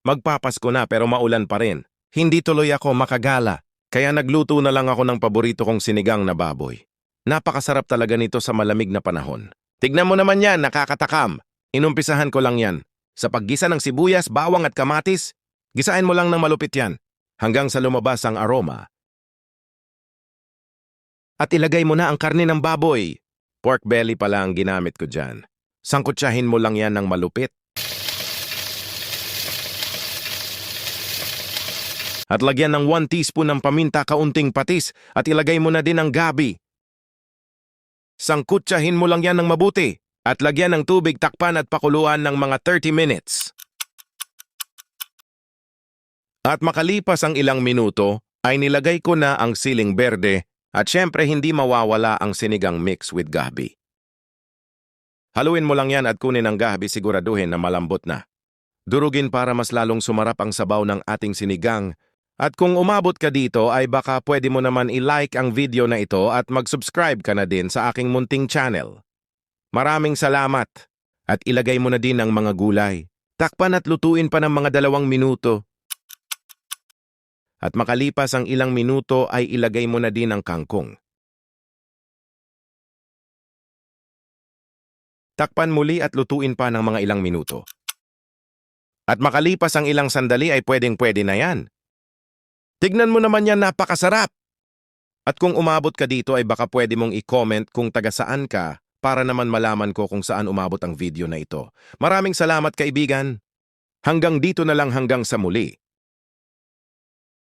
Magpapasko na pero maulan pa rin. Hindi tuloy ako makagala. Kaya nagluto na lang ako ng paborito kong sinigang na baboy. Napakasarap talaga nito sa malamig na panahon. Tignan mo naman yan, nakakatakam. Inumpisahan ko lang yan. Sa paggisa ng sibuyas, bawang at kamatis, gisain mo lang ng malupit yan hanggang sa lumabas ang aroma. At ilagay mo na ang karne ng baboy. Pork belly pala ang ginamit ko dyan. Sangkutsahin mo lang yan ng malupit. At lagyan ng 1 teaspoon ng paminta, kaunting patis, at ilagay mo na din ang gabi. Sangkutsahin mo lang yan ng mabuti, at lagyan ng tubig, takpan at pakuluan ng mga 30 minutes. At makalipas ang ilang minuto, ay nilagay ko na ang siling berde, at syempre hindi mawawala ang sinigang mix with gabi. Haluin mo lang yan at kunin ang gabi, siguraduhin na malambot na. Durugin para mas lalong sumarap ang sabaw ng ating sinigang. At kung umabot ka dito ay baka pwede mo naman i-like ang video na ito at mag-subscribe ka na din sa aking munting channel. Maraming salamat! At ilagay mo na din ang mga gulay. Takpan at lutuin pa ng mga 2 minuto. At makalipas ang ilang minuto ay ilagay mo na din ang kangkong. Takpan muli at lutuin pa ng mga ilang minuto. At makalipas ang ilang sandali ay pwedeng-pwede na yan. Tignan mo naman yan, napakasarap! At kung umabot ka dito ay baka pwede mong i-comment kung taga saan ka para naman malaman ko kung saan umabot ang video na ito. Maraming salamat kaibigan! Hanggang dito na lang, hanggang sa muli.